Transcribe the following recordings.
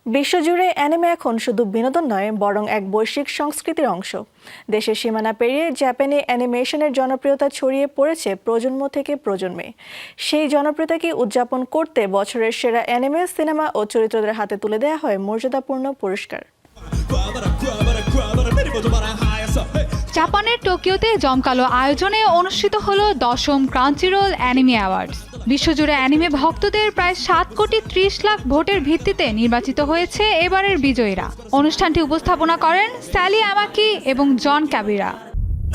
বিশ্বজুড়ে অ্যানিমে এখন শুধু বিনোদন নয়, বরং এক বৈশ্বিক সংস্কৃতির অংশ। দেশের সীমানা পেরিয়ে জাপানি অ্যানিমেশনের জনপ্রিয়তা ছড়িয়ে পড়েছে প্রজন্ম থেকে প্রজন্মে। সেই জনপ্রিয়তাকে উদযাপন করতে বছরের সেরা অ্যানিমে সিনেমা ও চরিত্রদের হাতে তুলে দেওয়া হয় মর্যাদাপূর্ণ পুরস্কার। জাপানের টোকিওতে জমকালো আয়োজনে অনুষ্ঠিত হলো 10ম ক্রাঞ্চিরোল অ্যানিমে অ্যাওয়ার্ডস। বিশ্বজুড়ে অ্যানিমে ভক্তদের প্রায় 7,30,00,000 ভোটের ভিত্তিতে নির্বাচিত হয়েছে এবারের বিজয়ীরা। অনুষ্ঠানটি উপস্থাপনা করেন স্যালি আমাকি এবং জন ক্যাবিরা।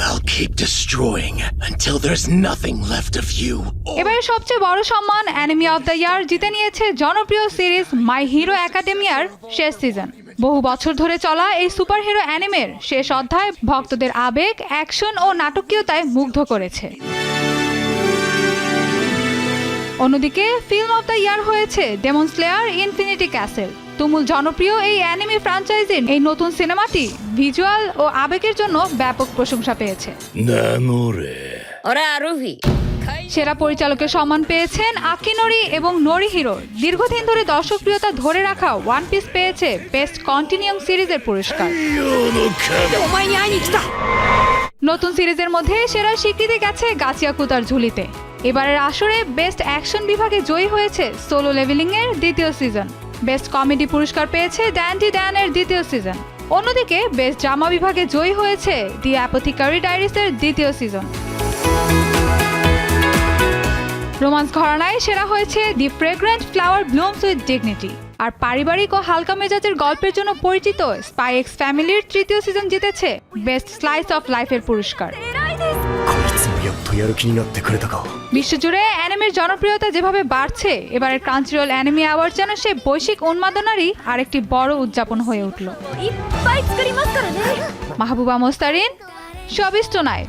I'll keep destroying until there's nothing left of you. এবারের সবচেয়ে বড় সম্মান অ্যানিমে অফ দ্য ইয়ার জিতে নিয়েছে জনপ্রিয় সিরিজ মাই হিরো একাডেমিয়ার শেষ সিজন। বহু বছর ধরে চলা এই সুপারহিরো অ্যানিমের শেষ অধ্যায় ভক্তদের আবেগ, অ্যাকশন ও নাটকীয়তায় মুগ্ধ করেছে। অন্যদিকে ফিল্ম অফ দ্য ইয়ার হয়েছে ডেমন স্লেয়ার ইনফিনিটি ক্যাসেল। তুমুল জনপ্রিয় এই অ্যানিমে ফ্র্যাঞ্চাইজির এই নতুন সিনেমাটি ভিজুয়াল ও আবেগের জন্য ব্যাপক প্রশংসা পেয়েছে। সেরা পরিচালকের সম্মান পেয়েছেন আকিনোরি এবং নোরিহিরো। দীর্ঘদিন ধরে দর্শকপ্রিয়তা ধরে রাখা ওয়ান পিস পেয়েছে বেস্ট কন্টিনিউইং সিরিজের পুরস্কার। নতুন সিরিজের মধ্যে সেরা স্বীকৃতি গেছে গাচিয়াকুতার ঝুলিতে। এবারের আসরে বেস্ট অ্যাকশন বিভাগে জয়ী হয়েছে সোলো লেভেলিং এর দ্বিতীয় সিজন। বেস্ট কমেডি পুরস্কার পেয়েছে ড্যান্ডি ড্যানের দ্বিতীয় সিজন। অন্যদিকে বেস্ট ড্রামা বিভাগে জয়ী হয়েছে দি অ্যাপোথিকারি ডায়েরিসের দ্বিতীয় সিজন। রোমান্স ঘরানায় সেরা হয়েছে the fragrant flower blooms with dignity. আর পারিবারিক ও হালকা মেজাজের গল্পের জন্য পরিচিত স্পাই এক্স ফ্যামিলির তৃতীয় সিজন জিতেছে বেস্ট স্লাইস অফ লাইফের পুরস্কার। বিশ্বজুড়ে অ্যানিমের জনপ্রিয়তা যেভাবে বাড়ছে, এবারের ক্রাঞ্চিরোল অ্যানিমে অ্যাওয়ার্ড যেন সে বৈশ্বিক উন্মাদনারই আরেকটি বড় উদযাপন হয়ে উঠল। Mahbuba Mostarin, showbiz tonight.